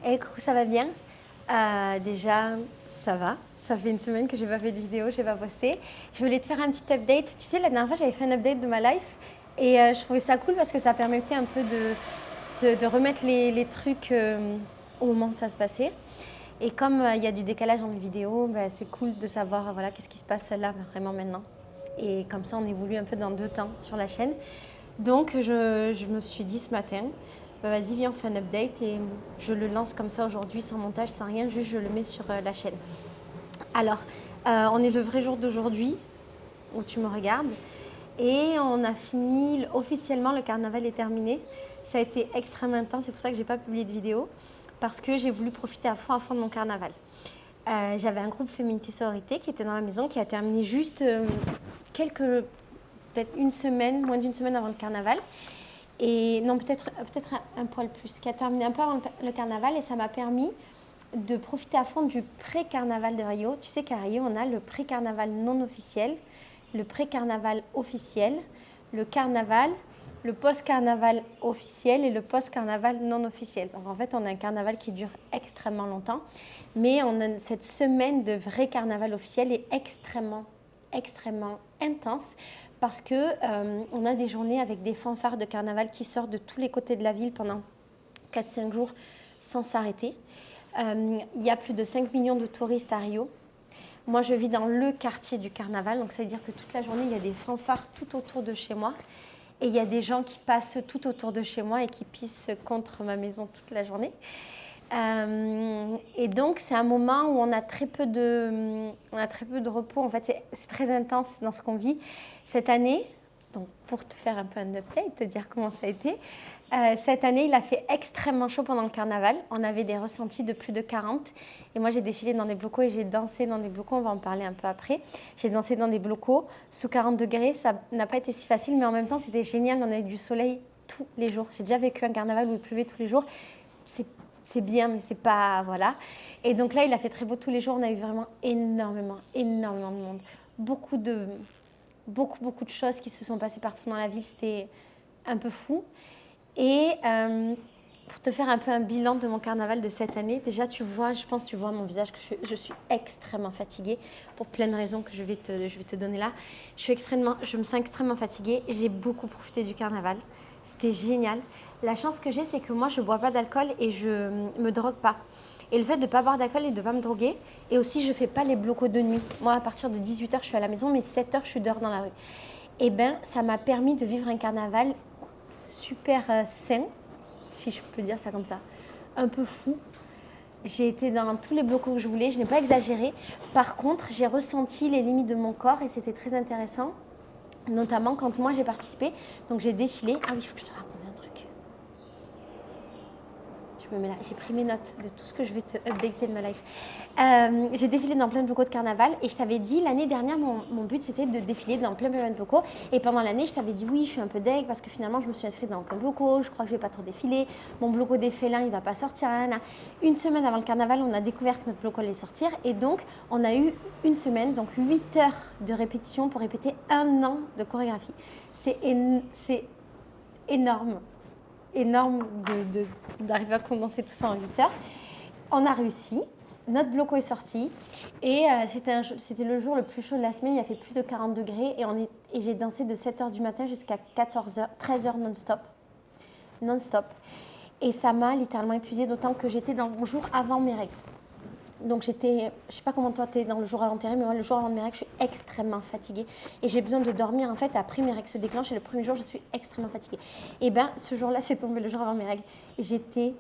Hey, coucou, ça va bien? Déjà, ça va. Ça fait une semaine que j'ai pas fait de vidéo, j'ai pas posté. Je voulais te faire un petit update. Tu sais, la dernière fois, j'avais fait un update de ma life et je trouvais ça cool parce que ça permettait un peu de remettre les trucs au moment où ça se passait. Et comme il y a du décalage dans les vidéos, bah, c'est cool de savoir voilà, qu'est-ce qui se passe là vraiment maintenant. Et comme ça, on évolue un peu dans 2 temps sur la chaîne. Donc, je me suis dit ce matin, bah, vas-y, viens, on fait un update et je le lance comme ça aujourd'hui, sans montage, sans rien, juste je le mets sur la chaîne. Alors, on est le vrai jour d'aujourd'hui, où tu me regardes, et on a fini, officiellement, le carnaval est terminé. Ça a été extrêmement intense, c'est pour ça que j'ai pas publié de vidéo, parce que j'ai voulu profiter à fond de mon carnaval. J'avais un groupe Féminité Sororité qui était dans la maison, qui a terminé juste peut-être une semaine, moins d'une semaine avant le carnaval. Et non, peut-être un poil plus, qui a terminé un peu avant le carnaval, et ça m'a permis de profiter à fond du pré-carnaval de Rio. Tu sais qu'à Rio, on a le pré-carnaval non officiel, le pré-carnaval officiel, le carnaval, le post-carnaval officiel et le post-carnaval non officiel. Donc en fait, on a un carnaval qui dure extrêmement longtemps, mais on a cette semaine de vrai carnaval officiel est extrêmement intense parce que on a des journées avec des fanfares de carnaval qui sortent de tous les côtés de la ville pendant 4-5 jours sans s'arrêter. Il y a plus de 5 millions de touristes à Rio. Moi, je vis dans le quartier du carnaval, donc ça veut dire que toute la journée, il y a des fanfares tout autour de chez moi. Et il y a des gens qui passent tout autour de chez moi et qui pissent contre ma maison toute la journée. Et donc, c'est un moment où on a très peu de repos. En fait, c'est très intense dans ce qu'on vit. Cette année, donc pour te faire un peu un update, te dire comment ça a été, cette année, il a fait extrêmement chaud pendant le carnaval. On avait des ressentis de plus de 40. Et moi, j'ai défilé dans des blocos et j'ai dansé dans des blocos. On va en parler un peu après. J'ai dansé dans des blocos sous 40 degrés. Ça n'a pas été si facile, mais en même temps, c'était génial. On avait du soleil tous les jours. J'ai déjà vécu un carnaval où il pleuvait tous les jours. C'est bien, mais c'est pas... Voilà. Et donc là, il a fait très beau tous les jours. On a eu vraiment énormément de monde. Beaucoup de choses qui se sont passées partout dans la ville. C'était un peu fou. Et pour te faire un peu un bilan de mon carnaval de cette année, déjà tu vois, je pense que tu vois mon visage que je suis extrêmement fatiguée pour plein de raisons que je vais te donner là. Je me sens extrêmement fatiguée. J'ai beaucoup profité du carnaval. C'était génial. La chance que j'ai, c'est que moi, je ne bois pas d'alcool et je me drogue pas. Et le fait de ne pas boire d'alcool et de ne pas me droguer, et aussi je ne fais pas les blocos de nuit. Moi, à partir de 18h, je suis à la maison, mais 7h, je suis dehors dans la rue. Et bien, ça m'a permis de vivre un carnaval super sain, si je peux dire ça comme ça, un peu fou. J'ai été dans tous les blocos que je voulais, je n'ai pas exagéré. Par contre, j'ai ressenti les limites de mon corps et c'était très intéressant, notamment quand moi j'ai participé. Donc j'ai défilé. Ah oui, il faut que je te raconte un truc. Je me mets là. J'ai pris mes notes de tout ce que je vais te updater de ma life. J'ai défilé dans plein de blocos de carnaval et je t'avais dit l'année dernière, mon but c'était de défiler dans plein de blocos. Et pendant l'année, je t'avais dit oui, je suis un peu deg parce que finalement, je me suis inscrite dans plein de blocos. Je crois que je vais pas trop défiler. Mon bloco des félins, il va pas sortir. Là. Une semaine avant le carnaval, on a découvert que notre bloco allait sortir. Et donc, on a eu une semaine, donc 8 heures de répétition pour répéter 1 an de chorégraphie. C'est énorme d'arriver à condenser tout ça en 8 heures. On a réussi, notre bloco est sorti et c'était le jour le plus chaud de la semaine, il a fait plus de 40 degrés et j'ai dansé de 7h du matin jusqu'à 14h, 13h non-stop. Et ça m'a littéralement épuisée, d'autant que j'étais dans le jour avant mes règles. Donc je ne sais pas comment toi tu es dans le jour avant tes règles, mais moi le jour avant mes règles, je suis extrêmement fatiguée. Et j'ai besoin de dormir en fait, après mes règles se déclenchent et le premier jour, je suis extrêmement fatiguée. Et bien ce jour-là, c'est tombé le jour avant mes règles. J'étais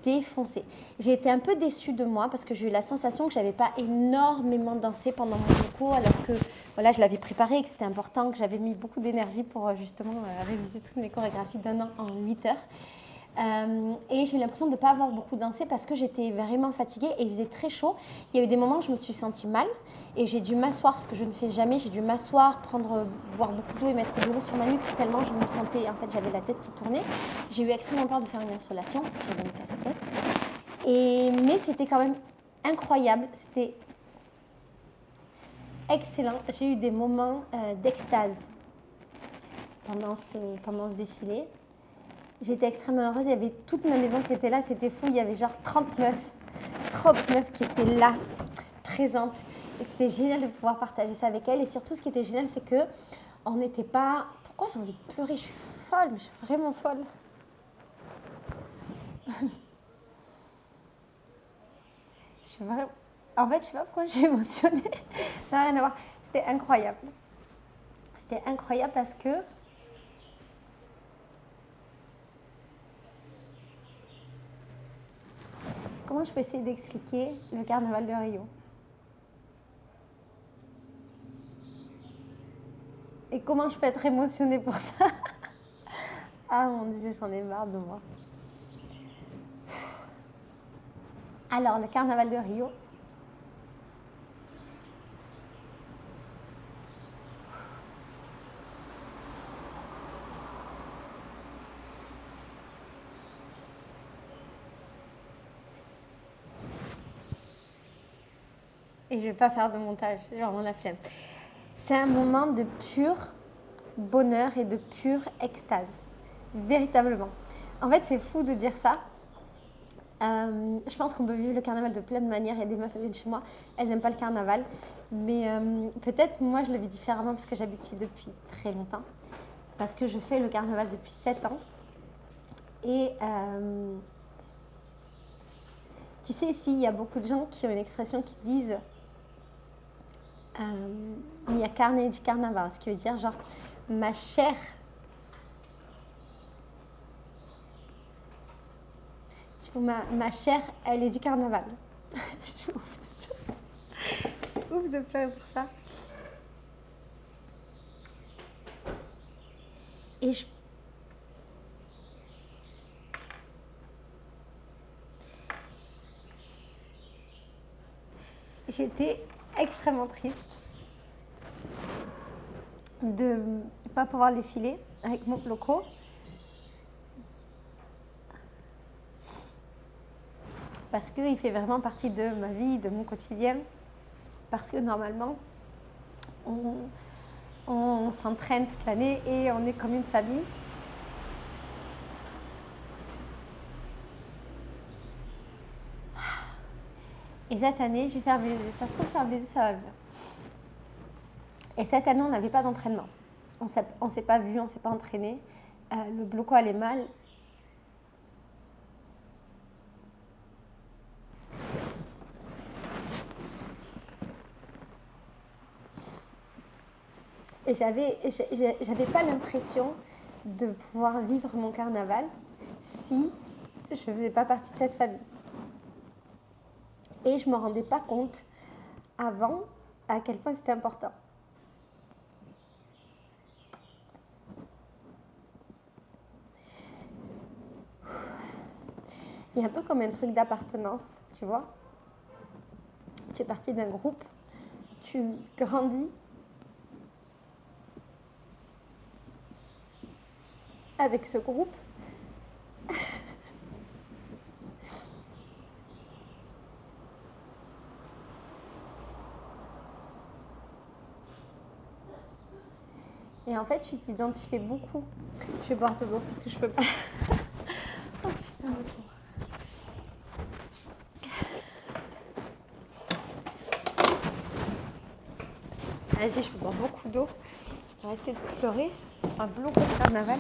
défoncée. J'ai été un peu déçue de moi parce que j'ai eu la sensation que je n'avais pas énormément dansé pendant mon cours, alors que voilà, je l'avais préparé et que c'était important, que j'avais mis beaucoup d'énergie pour justement réviser toutes mes chorégraphies d'1 an en 8 heures. Et j'ai eu l'impression de ne pas avoir beaucoup dansé parce que j'étais vraiment fatiguée et il faisait très chaud. Il y a eu des moments où je me suis sentie mal et j'ai dû m'asseoir, ce que je ne fais jamais. J'ai dû m'asseoir, boire beaucoup d'eau et mettre de l'eau sur ma nuque tellement je me sentais, en fait, j'avais la tête qui tournait. J'ai eu extrêmement peur de faire une insolation, j'avais une casquette. Mais c'était quand même incroyable, c'était excellent. J'ai eu des moments d'extase pendant ce défilé. J'étais extrêmement heureuse. Il y avait toute ma maison qui était là. C'était fou. Il y avait genre 30 meufs qui étaient là, présentes. Et c'était génial de pouvoir partager ça avec elles. Et surtout, ce qui était génial, c'est que on n'était pas... Pourquoi j'ai envie de pleurer? Je suis folle, je suis vraiment folle. En fait, je sais pas pourquoi j'ai émotionnée. Ça n'a rien à voir. C'était incroyable. C'était incroyable parce que... Comment je peux essayer d'expliquer le carnaval de Rio? Et comment je peux être émotionnée pour ça? Ah mon Dieu, j'en ai marre de moi. Alors, le carnaval de Rio. Et je ne vais pas faire de montage, j'ai vraiment la flemme. C'est un moment de pur bonheur et de pure extase, véritablement. En fait, c'est fou de dire ça. Je pense qu'on peut vivre le carnaval de plein de manières. Il y a des meufs qui viennent chez moi, elles n'aiment pas le carnaval. Mais peut-être moi, je le vis différemment parce que j'habite ici depuis très longtemps. Parce que je fais le carnaval depuis 7 ans. Et tu sais, ici, il y a beaucoup de gens qui ont une expression qui disent mia carne di carnaval, ce qui veut dire genre ma chair. Ma chair, elle est du carnaval. C'est ouf de pleurer pour ça. Et j'étais extrêmement triste de ne pas pouvoir défiler avec mon bloco. Parce qu'il fait vraiment partie de ma vie, de mon quotidien. Parce que normalement, on s'entraîne toute l'année et on est comme une famille. Et cette année, je vais faire baiser. Ça se trouve, faire baiser, ça va bien. Et cette année, on n'avait pas d'entraînement. On ne s'est pas vu, on ne s'est pas entraîné. Le bloco allait mal. Et j'avais pas l'impression de pouvoir vivre mon carnaval si je ne faisais pas partie de cette famille. Et je ne me rendais pas compte avant à quel point c'était important. Il y a un peu comme un truc d'appartenance, tu vois. Tu es partie d'un groupe, tu grandis avec ce groupe. Et en fait, tu t'identifies beaucoup. Je vais boire de l'eau parce que je peux pas. Oh putain de l'eau. Vas-y, je vais boire beaucoup d'eau. Arrêtez de pleurer. Un bloco de carnaval.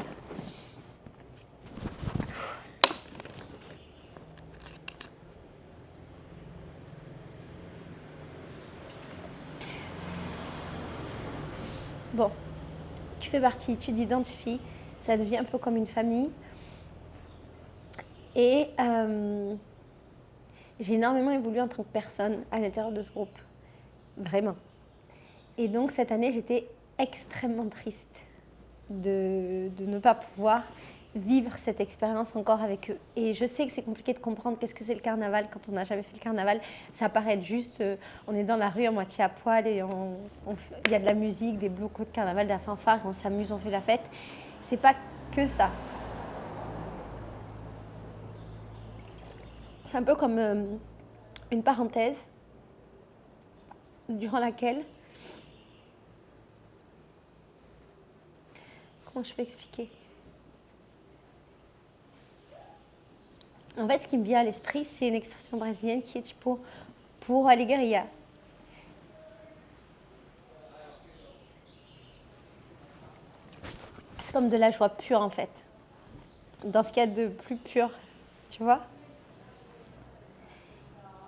Bon, tu fais partie, tu t'identifies, ça devient un peu comme une famille. Et j'ai énormément évolué en tant que personne à l'intérieur de ce groupe, vraiment. Et donc cette année, j'étais extrêmement triste de ne pas pouvoir vivre cette expérience encore avec eux. Et je sais que c'est compliqué de comprendre qu'est-ce que c'est le carnaval quand on n'a jamais fait le carnaval. Ça paraît être juste, on est dans la rue à moitié à poil et il y a de la musique, des blocos de carnaval, de la fanfare, on s'amuse, on fait la fête. C'est pas que ça. C'est un peu comme une parenthèse durant laquelle... Comment je peux expliquer ? En fait, ce qui me vient à l'esprit, c'est une expression brésilienne qui est tipo pour alegria. C'est comme de la joie pure en fait. Dans ce qu'il y a de plus pur, tu vois.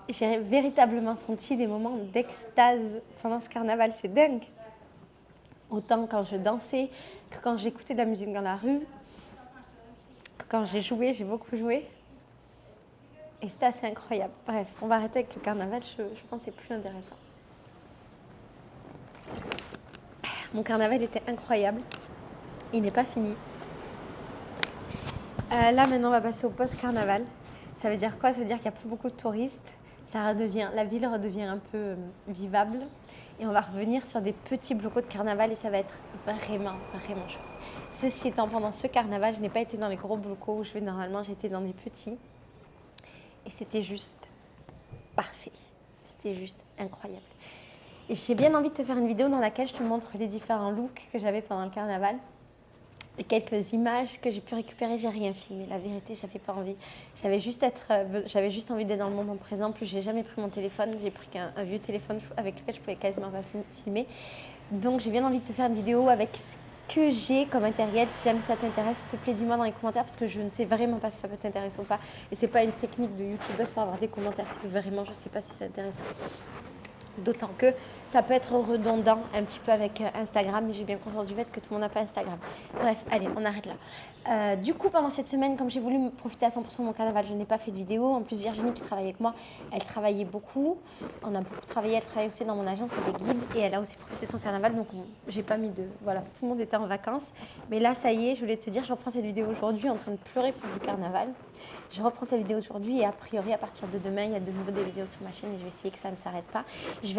J'ai véritablement senti des moments d'extase pendant ce carnaval, c'est dingue. Autant quand je dansais, que quand j'écoutais de la musique dans la rue, que quand j'ai joué, j'ai beaucoup joué. Et c'était assez incroyable. Bref, on va arrêter avec le carnaval, je pense que c'est plus intéressant. Mon carnaval était incroyable. Il n'est pas fini. Là, maintenant, on va passer au post-carnaval. Ça veut dire quoi? Ça veut dire qu'il n'y a plus beaucoup de touristes. La ville redevient un peu vivable. Et on va revenir sur des petits blocos de carnaval et ça va être vraiment, vraiment chouette. Ceci étant, pendant ce carnaval, je n'ai pas été dans les gros blocos où je vais normalement, j'étais dans des petits. Et c'était juste parfait. C'était juste incroyable. Et j'ai bien envie de te faire une vidéo dans laquelle je te montre les différents looks que j'avais pendant le carnaval. Et quelques images que j'ai pu récupérer, j'ai rien filmé. La vérité, j'avais pas envie. J'avais juste envie d'être dans le moment présent. En plus, j'ai jamais pris mon téléphone. J'ai pris un vieux téléphone avec lequel je pouvais quasiment pas filmer. Donc, j'ai bien envie de te faire une vidéo avec ce que j'ai comme matériel. Si jamais ça t'intéresse, s'il te plaît, dis-moi dans les commentaires parce que je ne sais vraiment pas si ça peut t'intéresser ou pas. Et c'est pas une technique de youtubeuse pour avoir des commentaires. C'est que vraiment, je sais pas si c'est intéressant. D'autant que ça peut être redondant un petit peu avec Instagram, mais j'ai bien conscience du fait que tout le monde n'a pas Instagram. Bref, allez, on arrête là. Du coup, pendant cette semaine, comme j'ai voulu me profiter à 100% de mon carnaval, je n'ai pas fait de vidéo. En plus, Virginie qui travaille avec moi, elle travaillait beaucoup. On a beaucoup travaillé, elle travaille aussi dans mon agence, elle est guide et elle a aussi profité de son carnaval. Donc, j'ai pas mis de... Voilà, tout le monde était en vacances. Mais là, ça y est, je voulais te dire, je reprends cette vidéo aujourd'hui en train de pleurer pour le carnaval. Je reprends cette vidéo aujourd'hui et a priori, à partir de demain, il y a de nouveau des vidéos sur ma chaîne et je vais essayer que ça ne s'arrête pas. Je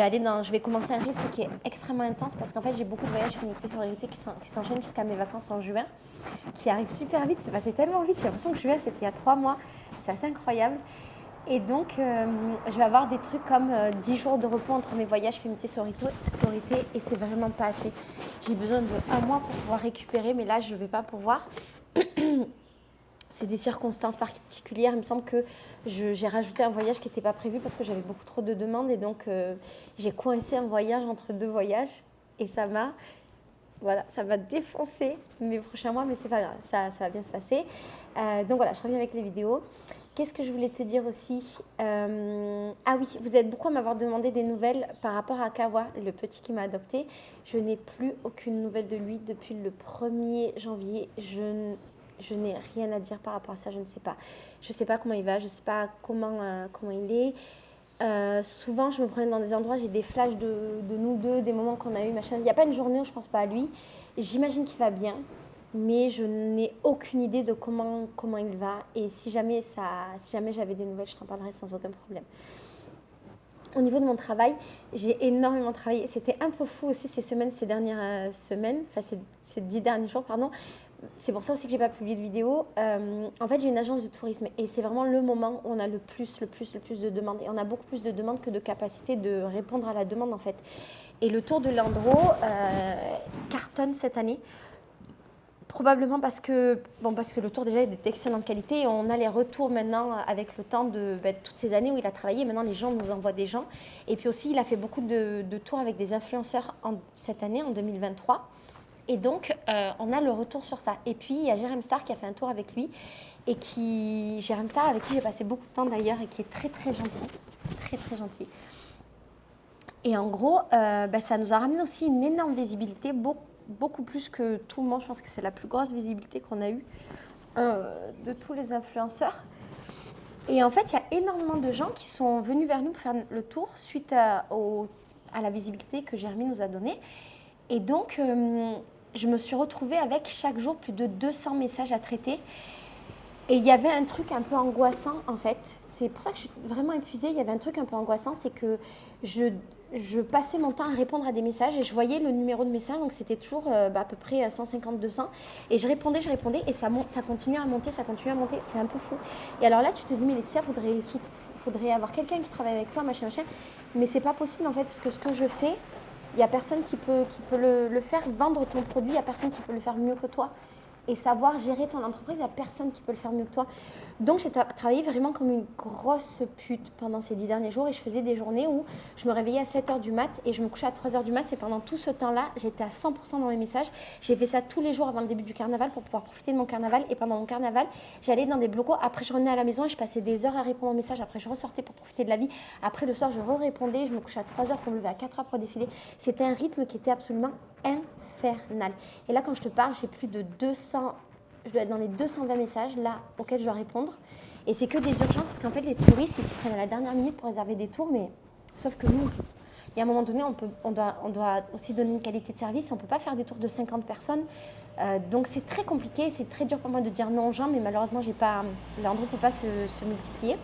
vais commencer un rythme qui est extrêmement intense parce qu'en fait, j'ai beaucoup de voyages connectés sur Vérité qui s'enchaînent jusqu'à mes vacances en juin, qui arrivent super vite. C'est passé tellement vite, j'ai l'impression que juin, c'était il y a 3 mois. C'est assez incroyable. Et donc, je vais avoir des trucs comme 10 jours de repos entre mes voyages Féminité Sororité et c'est vraiment pas assez. J'ai besoin de 1 mois pour pouvoir récupérer, mais là, je ne vais pas pouvoir. C'est des circonstances particulières. Il me semble que j'ai rajouté un voyage qui n'était pas prévu parce que j'avais beaucoup trop de demandes. Et donc, j'ai coincé un voyage entre 2 voyages. Et ça m'a défoncé mes prochains mois. Mais c'est pas grave, ça va bien se passer. Donc voilà, je reviens avec les vidéos. Qu'est-ce que je voulais te dire aussi? Ah oui, vous êtes beaucoup à m'avoir demandé des nouvelles par rapport à Kawa, le petit qui m'a adopté. Je n'ai plus aucune nouvelle de lui depuis le 1er janvier. Je n'ai rien à dire par rapport à ça, je ne sais pas. Je ne sais pas comment il va, je ne sais pas comment il est. Souvent, je me promène dans des endroits, j'ai des flashs de nous deux, des moments qu'on a eu, machin. Il n'y a pas une journée où je ne pense pas à lui. J'imagine qu'il va bien, mais je n'ai aucune idée de comment il va. Et si jamais j'avais des nouvelles, je t'en parlerai sans aucun problème. Au niveau de mon travail, j'ai énormément travaillé. C'était un peu fou aussi ces dernières semaines, enfin ces 10 derniers jours, pardon. C'est pour ça aussi que j'ai pas publié de vidéo. En fait, j'ai une agence de tourisme et c'est vraiment le moment où on a le plus de demandes. Et on a beaucoup plus de demandes que de capacité de répondre à la demande en fait. Et le Tour de Landreau cartonne cette année. Probablement parce que le tour déjà est d'excellente qualité et on a les retours maintenant avec le temps de toutes ces années où il a travaillé. Maintenant, les gens nous envoient des gens. Et puis aussi, il a fait beaucoup de tours avec des influenceurs cette année, en 2023. Et donc, on a le retour sur ça. Et puis, il y a Jérém Star qui a fait un tour avec lui. Jérém Star, avec qui j'ai passé beaucoup de temps d'ailleurs et qui est très, très gentil. Très, très gentil. Et en gros, ça nous a ramené aussi une énorme visibilité, beaucoup plus que tout le monde. Je pense que c'est la plus grosse visibilité qu'on a eue de tous les influenceurs. Et en fait, il y a énormément de gens qui sont venus vers nous pour faire le tour suite à la visibilité que Jérémy nous a donnée. Et donc, je me suis retrouvée avec chaque jour plus de 200 messages à traiter. Et il y avait un truc un peu angoissant en fait. C'est pour ça que je suis vraiment épuisée. Il y avait un truc un peu angoissant, c'est que je passais mon temps à répondre à des messages et je voyais le numéro de message, donc c'était toujours à peu près 150-200. Et je répondais et ça continuait à monter, c'est un peu fou. Et alors là, tu te dis, mais Laetitia, faudrait avoir quelqu'un qui travaille avec toi, machin. Mais c'est pas possible en fait, parce que ce que je fais, il n'y a personne qui peut le faire, vendre ton produit, il n'y a personne qui peut le faire mieux que toi. et savoir gérer ton entreprise, il n'y a personne qui peut le faire mieux que toi. Donc, j'ai travaillé vraiment comme une grosse pute pendant ces 10 derniers jours et je faisais des journées où je me réveillais à 7h du mat et je me couchais à 3h du mat. Et pendant tout ce temps-là, j'étais à 100% dans mes messages. J'ai fait ça tous les jours avant le début du carnaval pour pouvoir profiter de mon carnaval. Et pendant mon carnaval, j'allais dans des blocos. Après, je revenais à la maison et je passais des heures à répondre aux messages. Après, je ressortais pour profiter de la vie. Après, le soir, je répondais. Je me couchais à 3h pour me lever à 4h pour défiler. C'était un rythme qui était absolument infernal. Et là, quand je te parle, j'ai plus de 200... Je dois être dans les 220 messages là auxquels je dois répondre. Et c'est que des urgences parce qu'en fait, les touristes, ils s'y prennent à la dernière minute pour réserver des tours. Mais sauf que nous, et à un moment donné, on doit aussi donner une qualité de service. On ne peut pas faire des tours de 50 personnes. Donc, c'est très compliqué. C'est très dur pour moi de dire non aux gens. Mais malheureusement, l'endroit ne peut pas se multiplier.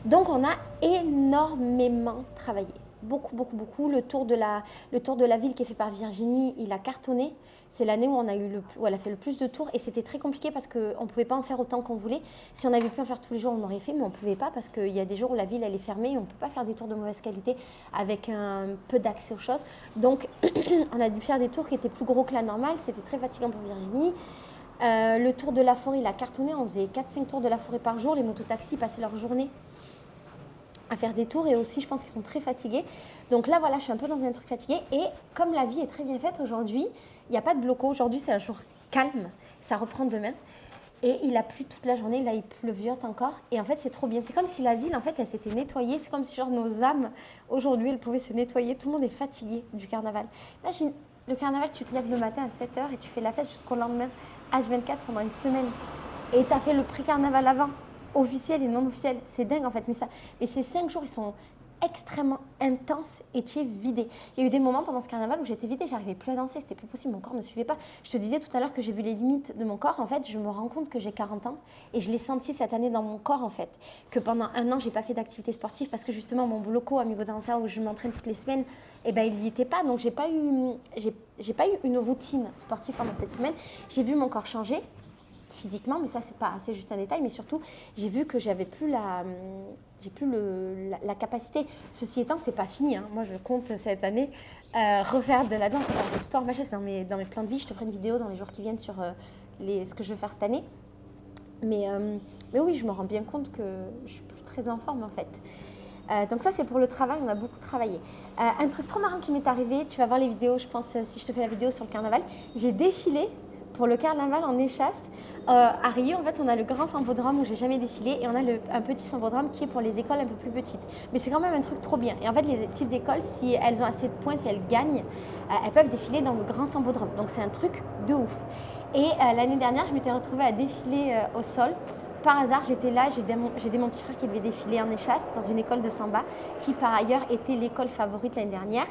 Donc, on a énormément travaillé. Beaucoup, beaucoup, beaucoup. Le tour de la ville qui est fait par Virginie, il a cartonné. C'est l'année où elle a fait le plus de tours et c'était très compliqué parce qu'on ne pouvait pas en faire autant qu'on voulait. Si on avait pu en faire tous les jours, on aurait fait, mais on ne pouvait pas parce qu'il y a des jours où la ville elle est fermée et on ne peut pas faire des tours de mauvaise qualité avec un peu d'accès aux choses. Donc, on a dû faire des tours qui étaient plus gros que la normale. C'était très fatigant pour Virginie. Le tour de la forêt, il a cartonné. On faisait 4-5 tours de la forêt par jour. Les mototaxis passaient leur journée à faire des tours et aussi je pense qu'ils sont très fatigués. Donc là voilà, je suis un peu dans un truc fatigué et comme la vie est très bien faite aujourd'hui, il n'y a pas de bloco. Aujourd'hui c'est un jour calme, ça reprend demain et il a plu toute la journée, là il pleuviote encore et en fait c'est trop bien. C'est comme si la ville en fait elle s'était nettoyée, c'est comme si genre nos âmes aujourd'hui elles pouvaient se nettoyer. Tout le monde est fatigué du carnaval. Imagine le carnaval, tu te lèves le matin à 7h et tu fais la fête jusqu'au lendemain H24 pendant une semaine et tu as fait le pré-carnaval avant. Officiel et non officiel, c'est dingue en fait. Mais ces 5 jours, ils sont extrêmement intenses et tu es vidé. Il y a eu des moments pendant ce carnaval où j'étais vidée, j'arrivais plus à danser, c'était plus possible, mon corps ne suivait pas. Je te disais tout à l'heure que j'ai vu les limites de mon corps. En fait, je me rends compte que j'ai 40 ans et je l'ai senti cette année dans mon corps en fait. Que pendant 1 an, j'ai pas fait d'activité sportive parce que justement mon bloco Amigo Danza où je m'entraîne toutes les semaines, eh ben, il n'y était pas. Donc j'ai pas eu une routine sportive pendant cette semaine. J'ai vu mon corps changer physiquement, mais ça c'est juste un détail, mais surtout j'ai vu que j'avais plus la capacité. Ceci étant, c'est pas fini, hein. Moi je compte cette année refaire de la danse, faire du sport, machin, c'est dans mes plans de vie. Je te ferai une vidéo dans les jours qui viennent sur ce que je veux faire cette année, mais oui, je me rends bien compte que je suis plus très en forme en fait. Donc ça c'est pour le travail, on a beaucoup travaillé. Un truc trop marrant qui m'est arrivé, tu vas voir les vidéos, je pense, si je te fais la vidéo sur le carnaval, j'ai défilé pour le carnaval en échasse. À Rio, en fait, on a le grand sambodrome où j'ai jamais défilé et on a un petit sambodrome qui est pour les écoles un peu plus petites. Mais c'est quand même un truc trop bien. Et en fait, les petites écoles, si elles ont assez de points, si elles gagnent, elles peuvent défiler dans le grand sambodrome. Donc c'est un truc de ouf. Et l'année dernière, je m'étais retrouvée à défiler au sol. Par hasard, j'étais là, j'ai mon petit frère qui devait défiler en échasse dans une école de samba qui par ailleurs était l'école favorite l'année dernière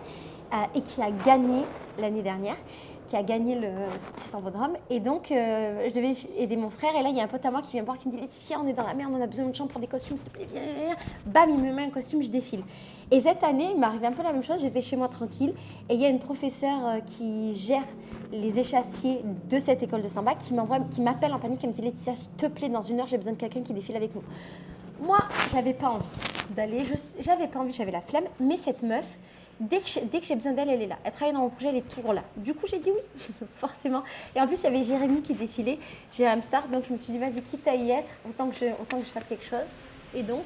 et qui a gagné l'année dernière. Qui a gagné ce petit sambodrome. Et donc, je devais aider mon frère. Et là, il y a un pote à moi qui vient me voir, qui me dit « Laetitia, on est dans la merde, on a besoin de gens pour des costumes, s'il te plaît, viens, viens. » Bam, il me met un costume, je défile. Et cette année, il m'arrive un peu la même chose. J'étais chez moi tranquille. Et il y a une professeure qui gère les échassiers de cette école de samba qui m'appelle en panique et me dit « Laetitia, s'il te plaît, dans 1 heure, j'ai besoin de quelqu'un qui défile avec nous. » Moi, j'avais pas envie d'aller. J'avais pas envie, j'avais la flemme. Mais cette meuf, dès que j'ai besoin d'elle, elle est là. Elle travaille dans mon projet, elle est toujours là. Du coup, j'ai dit oui, forcément. Et en plus, il y avait Jérémy qui défilait, Jérémy Star. Donc, je me suis dit, vas-y, quitte à y être, autant que je fasse quelque chose. Et donc,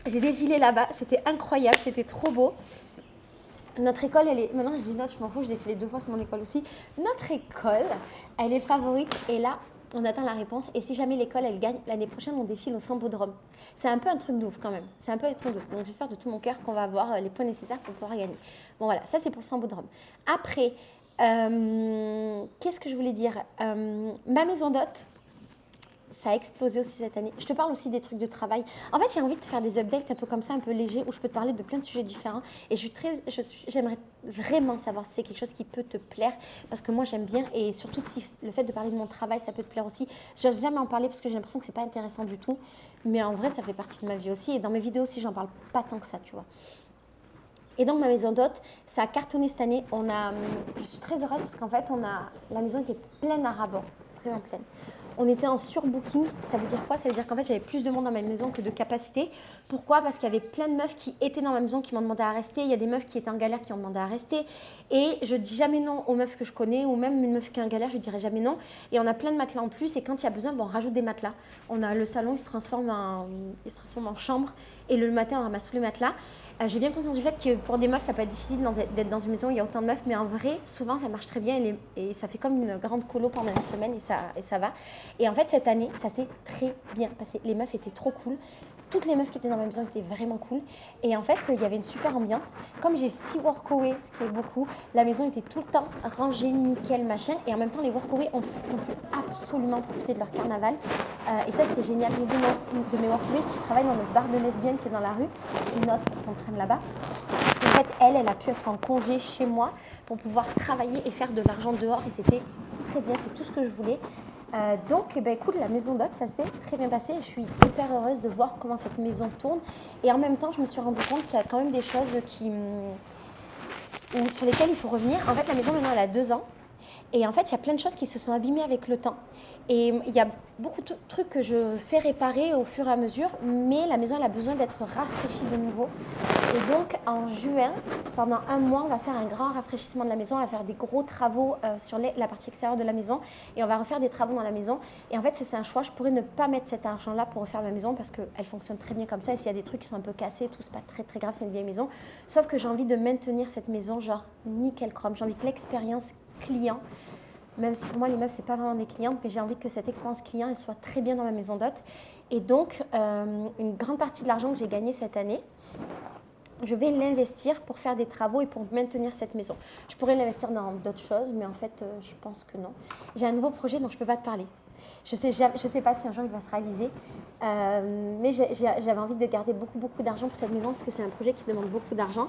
j'ai défilé là-bas. C'était incroyable, c'était trop beau. Notre école, maintenant, je dis notre, je m'en fous, je défilé 2 fois, c'est mon école aussi. Notre école, elle est favorite. Et là, on attend la réponse. Et si jamais l'école, elle gagne, l'année prochaine, on défile au Sambodrome. C'est un peu un truc de ouf quand même. C'est un peu un truc de ouf. Donc j'espère de tout mon cœur qu'on va avoir les points nécessaires pour pouvoir gagner. Bon voilà, ça c'est pour le Sambodrome. Après, qu'est-ce que je voulais dire ma maison d'hôte, ça a explosé aussi cette année. Je te parle aussi des trucs de travail. En fait, j'ai envie de te faire des updates un peu comme ça, un peu légers, où je peux te parler de plein de sujets différents. Et j'aimerais vraiment savoir si c'est quelque chose qui peut te plaire, parce que moi, j'aime bien. Et surtout, si le fait de parler de mon travail, ça peut te plaire aussi. Je n'ose jamais en parler parce que j'ai l'impression que ce n'est pas intéressant du tout. Mais en vrai, ça fait partie de ma vie aussi. Et dans mes vidéos aussi, j'en parle pas tant que ça, tu vois. Et donc, ma maison d'hôte, ça a cartonné cette année. Je suis très heureuse parce qu'en fait, la maison était pleine à ras-bord, vraiment pleine. on était en surbooking. Ça veut dire quoi? Ça veut dire qu'en fait, j'avais plus de monde dans ma maison que de capacité. Pourquoi? Parce qu'il y avait plein de meufs qui étaient dans ma maison qui m'ont demandé à rester. Il y a des meufs qui étaient en galère qui ont demandé à rester. Et je dis jamais non aux meufs que je connais ou même une meuf qui est en galère, je dirais jamais non. Et on a plein de matelas en plus. Et quand il y a besoin, on rajoute des matelas. On a le salon, il se transforme en chambre. Et le matin, on ramasse tous les matelas. J'ai bien conscience du fait que pour des meufs, ça peut être difficile d'être dans une maison où il y a autant de meufs, mais en vrai, souvent, ça marche très bien et ça fait comme une grande colo pendant une semaine et ça va. Et en fait, cette année, ça s'est très bien passé. Les meufs étaient trop cool. Toutes les meufs qui étaient dans ma maison étaient vraiment cool. Et en fait, il y avait une super ambiance. Comme j'ai 6 workaway, ce qui est beaucoup, la maison était tout le temps rangée, nickel, machin. Et en même temps, les workaway ont pu absolument profiter de leur carnaval. Et ça, c'était génial. Une de mes workaway qui travaille dans notre bar de lesbiennes qui est dans la rue, une autre parce qu'on traîne là-bas. En fait, elle a pu être en congé chez moi pour pouvoir travailler et faire de l'argent dehors. Et c'était très bien, c'est tout ce que je voulais. Donc, écoute, la maison d'hôte, ça s'est très bien passé. Je suis hyper heureuse de voir comment cette maison tourne. Et en même temps, je me suis rendu compte qu'il y a quand même des choses sur lesquelles il faut revenir. En fait, la maison, maintenant, elle a 2 ans. Et en fait, il y a plein de choses qui se sont abîmées avec le temps. Et il y a beaucoup de trucs que je fais réparer au fur et à mesure, mais la maison, elle a besoin d'être rafraîchie de nouveau. Et donc, en juin, pendant 1 mois, on va faire un grand rafraîchissement de la maison. On va faire des gros travaux sur la partie extérieure de la maison. Et on va refaire des travaux dans la maison. Et en fait, c'est un choix. Je pourrais ne pas mettre cet argent-là pour refaire ma maison parce qu'elle fonctionne très bien comme ça. Et s'il y a des trucs qui sont un peu cassés, tout, c'est pas très, très grave, c'est une vieille maison. Sauf que j'ai envie de maintenir cette maison, genre nickel chrome. J'ai envie que l'expérience client, même si pour moi les meufs c'est pas vraiment des clientes, mais j'ai envie que cette expérience client elle soit très bien dans ma maison d'hôte. Et donc une grande partie de l'argent que j'ai gagné cette année, je vais l'investir pour faire des travaux et pour maintenir cette maison. Je pourrais l'investir dans d'autres choses, mais en fait je pense que non. J'ai un nouveau projet dont je peux pas te parler. Je sais pas si un jour il va se réaliser, mais j'avais envie de garder beaucoup d'argent pour cette maison parce que c'est un projet qui demande beaucoup d'argent.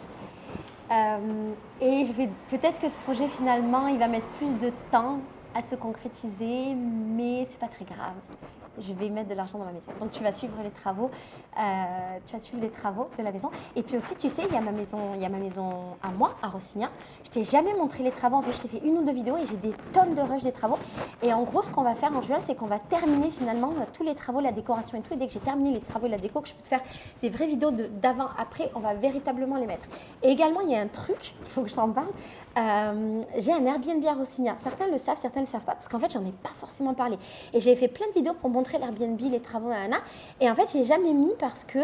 Et peut-être que ce projet finalement il va mettre plus de temps à se concrétiser, mais c'est pas très grave. Je vais mettre de l'argent dans ma maison. Donc tu vas suivre les travaux, de la maison. Et puis aussi, tu sais, il y a ma maison à moi, à Rossignan. Je t'ai jamais montré les travaux. En fait, je t'ai fait 1 ou 2 vidéos et j'ai des tonnes de rushs des travaux. Et en gros, ce qu'on va faire en juin, c'est qu'on va terminer finalement tous les travaux, la décoration et tout. Et dès que j'ai terminé les travaux et la déco, que je peux te faire des vraies vidéos d'avant, après, on va véritablement les mettre. Et également, il y a un truc, il faut que je t'en parle. J'ai un Airbnb à Rossignan. Certains le savent, certains ne le savent pas, parce qu'en fait, j'en ai pas forcément parlé. Et j'ai fait plein de vidéos pour montrer l'Airbnb, les travaux, nanana. Et en fait, je l'ai jamais mis parce que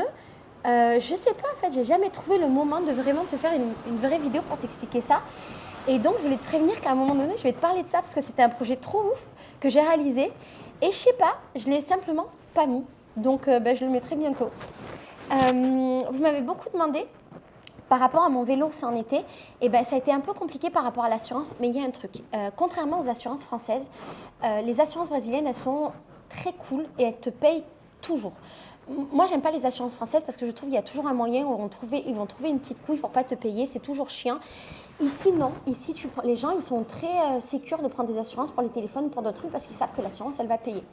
je sais pas, en fait, j'ai jamais trouvé le moment de vraiment te faire une vraie vidéo pour t'expliquer ça. Et donc, je voulais te prévenir qu'à un moment donné, je vais te parler de ça parce que c'était un projet trop ouf que j'ai réalisé. Et je sais pas, je l'ai simplement pas mis. Donc, je le mettrai bientôt. Vous m'avez beaucoup demandé par rapport à mon vélo, ça en était. Et ça a été un peu compliqué par rapport à l'assurance, mais il y a un truc. Contrairement aux assurances françaises, les assurances brésiliennes, elles sont très cool et elles te payent toujours. Moi, j'aime pas les assurances françaises parce que je trouve qu'il y a toujours un moyen où ils vont trouver une petite couille pour pas te payer. C'est toujours chiant. Ici, non. Ici, les gens, ils sont très sécures de prendre des assurances pour les téléphones, pour d'autres trucs, parce qu'ils savent que l'assurance, elle va payer.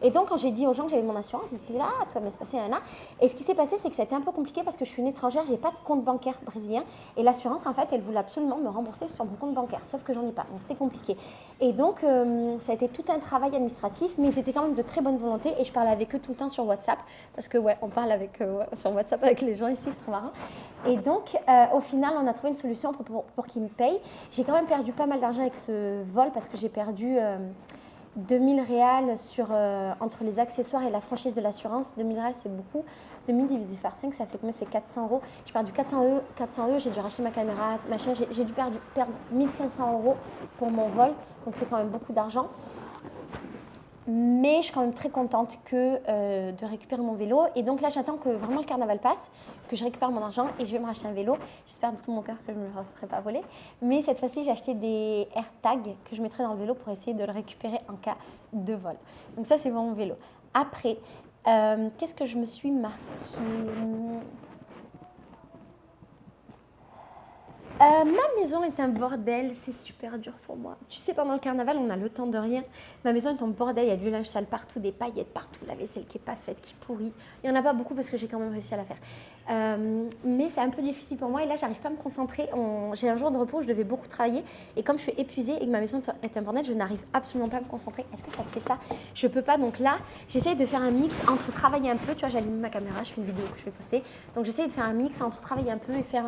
Et donc, quand j'ai dit aux gens que j'avais mon assurance, ils étaient là, toi, mais c'est passé, là. Et ce qui s'est passé, c'est que ça a été un peu compliqué parce que je suis une étrangère, j'ai pas de compte bancaire brésilien. Et l'assurance, en fait, elle voulait absolument me rembourser sur mon compte bancaire, sauf que j'en ai pas. Donc, c'était compliqué. Et donc, ça a été tout un travail administratif, mais ils étaient quand même de très bonne volonté. Et je parlais avec eux tout le temps sur WhatsApp, parce que, on parle sur WhatsApp avec les gens ici, c'est trop marrant. Et donc, au final, on a trouvé une solution pour qu'ils me payent. J'ai quand même perdu pas mal d'argent avec ce vol parce que j'ai perdu 2000 réals entre les accessoires et la franchise de l'assurance. 2000 réals, c'est beaucoup. 2000 divisé par 5, ça fait combien? Ça fait 400 €. J'ai perdu 400 €, j'ai dû racheter ma caméra, machin. J'ai dû perdre 1500 € pour mon vol. Donc, c'est quand même beaucoup d'argent. Mais je suis quand même très contente de récupérer mon vélo. Et donc là, j'attends que vraiment le carnaval passe, que je récupère mon argent et je vais me racheter un vélo. J'espère de tout mon cœur que je ne me le ferai pas voler. Mais cette fois-ci, j'ai acheté des AirTags que je mettrai dans le vélo pour essayer de le récupérer en cas de vol. Donc ça, c'est mon vélo. Après, qu'est-ce que je me suis marquée? Ma maison est un bordel, c'est super dur pour moi. Tu sais, pendant le carnaval, on a le temps de rien. Ma maison est un bordel, il y a du linge sale partout, des paillettes partout, la vaisselle qui n'est pas faite, qui pourrit. Il n'y en a pas beaucoup parce que j'ai quand même réussi à la faire. Mais c'est un peu difficile pour moi et là, j'arrive pas à me concentrer. J'ai un jour de repos où je devais beaucoup travailler et comme je suis épuisée et que ma maison est un bordel, je n'arrive absolument pas à me concentrer. Est-ce que ça te fait ça? Je peux pas. Donc là, j'essaye de faire un mix entre travailler un peu. Tu vois, j'allume ma caméra, je fais une vidéo que je vais poster. Donc j'essaye de faire un mix entre travailler un peu et faire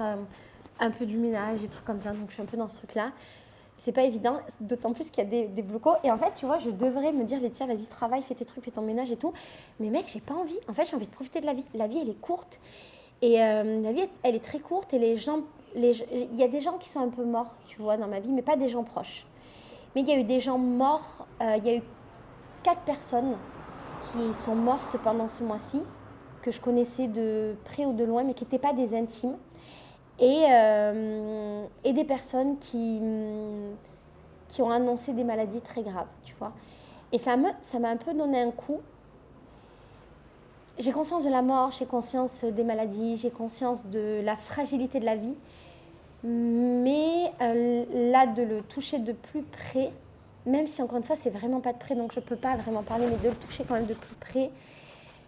un peu du ménage, des trucs comme ça. Donc je suis un peu dans ce truc-là. C'est pas évident, d'autant plus qu'il y a des blocos. Et en fait, tu vois, je devrais me dire, Laetitia, vas-y, travaille, fais tes trucs, fais ton ménage et tout. Mais mec, j'ai pas envie. En fait, j'ai envie de profiter de la vie. La vie, elle est courte. Et la vie, elle est très courte. Et il y a des gens qui sont un peu morts, tu vois, dans ma vie, mais pas des gens proches. Mais il y a eu des gens morts. Il y a eu 4 personnes qui sont mortes pendant ce mois-ci, que je connaissais de près ou de loin, mais qui n'étaient pas des intimes. Et des personnes qui ont annoncé des maladies très graves, tu vois. Et ça m'a un peu donné un coup. J'ai conscience de la mort, j'ai conscience des maladies, j'ai conscience de la fragilité de la vie. Mais là, de le toucher de plus près, même si encore une fois, c'est vraiment pas de près, donc je peux pas vraiment parler, mais de le toucher quand même de plus près,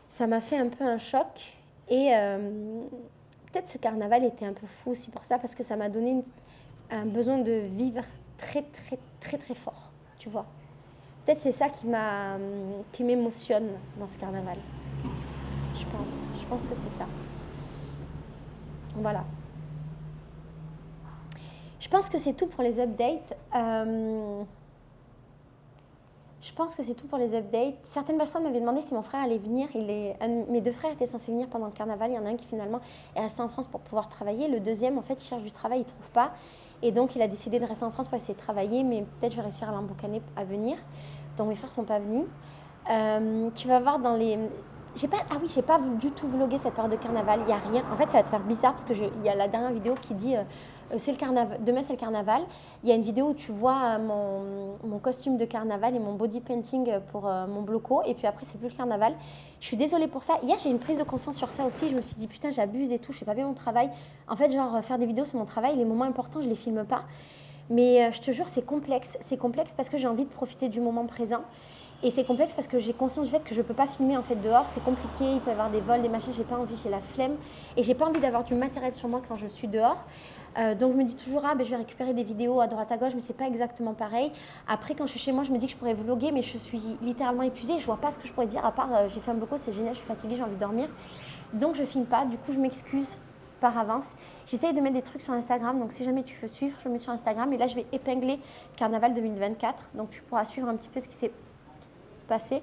ça m'a fait un peu un choc. Et peut-être ce carnaval était un peu fou aussi pour ça, parce que ça m'a donné un besoin de vivre très, très, très, très fort, tu vois. Peut-être c'est ça qui m'émotionne dans ce carnaval. Je pense que c'est ça. Voilà. Je pense que c'est tout pour les updates. Certaines personnes m'avaient demandé si mon frère allait venir. Mes 2 frères étaient censés venir pendant le carnaval. Il y en a un qui finalement est resté en France pour pouvoir travailler. Le deuxième, en fait, il cherche du travail, il ne trouve pas. Et donc, il a décidé de rester en France pour essayer de travailler. Mais peut-être je vais réussir à l'emboucaner à venir. Donc, mes frères ne sont pas venus. Tu vas voir dans les... j'ai pas du tout vlogué cette période de carnaval. Il n'y a rien. En fait, ça va te faire bizarre parce qu'il y a la dernière vidéo qui dit... c'est le carnaval. Demain, c'est le carnaval. Il y a une vidéo où tu vois mon costume de carnaval et mon body painting pour mon bloco. Et puis après, c'est plus le carnaval. Je suis désolée pour ça. Hier, j'ai une prise de conscience sur ça aussi. Je me suis dit, putain, j'abuse et tout. Je fais pas bien mon travail. En fait, genre, faire des vidéos sur mon travail, les moments importants, je les filme pas. Mais je te jure, c'est complexe. C'est complexe parce que j'ai envie de profiter du moment présent. Et c'est complexe parce que j'ai conscience du fait que je ne peux pas filmer en fait dehors, c'est compliqué, il peut y avoir des vols, des machins, j'ai pas envie, j'ai la flemme. Et j'ai pas envie d'avoir du matériel sur moi quand je suis dehors. Donc je me dis toujours, je vais récupérer des vidéos à droite à gauche, mais c'est pas exactement pareil. Après, quand je suis chez moi, je me dis que je pourrais vlogger, mais je suis littéralement épuisée, je vois pas ce que je pourrais dire, à part j'ai fait un bloco, c'est génial, je suis fatiguée, j'ai envie de dormir. Donc je filme pas, du coup je m'excuse par avance. J'essaye de mettre des trucs sur Instagram, donc si jamais tu veux suivre, je mets sur Instagram. Et là, je vais épingler Carnaval 2024, donc tu pourras suivre un petit peu ce qui s'est passé.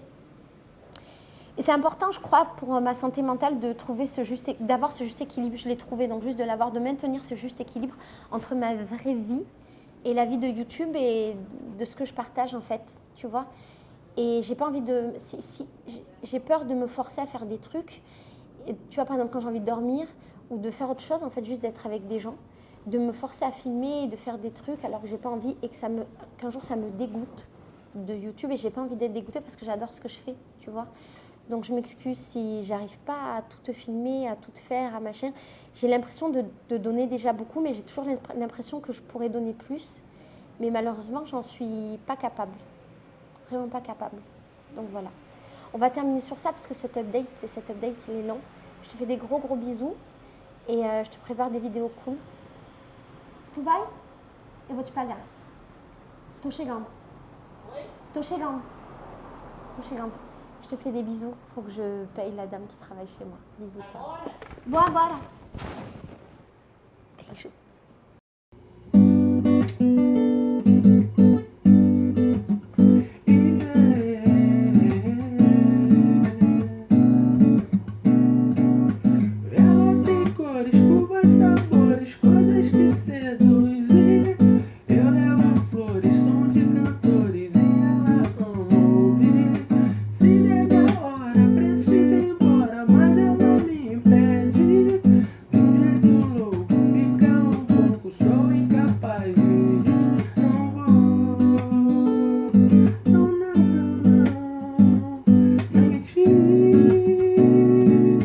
Et c'est important, je crois, pour ma santé mentale de trouver d'avoir ce juste équilibre. Je l'ai trouvé, donc juste de maintenir ce juste équilibre entre ma vraie vie et la vie de YouTube et de ce que je partage en fait, tu vois. Et j'ai pas envie j'ai peur de me forcer à faire des trucs. Et, tu vois, par exemple, quand j'ai envie de dormir ou de faire autre chose, en fait, juste d'être avec des gens, de me forcer à filmer et de faire des trucs alors que j'ai pas envie et qu'un jour ça me dégoûte de YouTube et j'ai pas envie d'être dégoûtée parce que j'adore ce que je fais, tu vois. Donc je m'excuse si j'arrive pas à tout te filmer, à tout te faire, à machin. J'ai l'impression de donner déjà beaucoup, mais j'ai toujours l'impression que je pourrais donner plus. Mais malheureusement, j'en suis pas capable. Vraiment pas capable. Donc voilà. On va terminer sur ça parce que cet update, il est long. Je te fais des gros bisous et je te prépare des vidéos cool. Tu vai? Eu vou te pagar. Tô chegando. Tô chegando. Je te fais des bisous. Faut que je paye la dame qui travaille chez moi. Bisous, ciao. Vou agora. Beijo. Sou incapaz de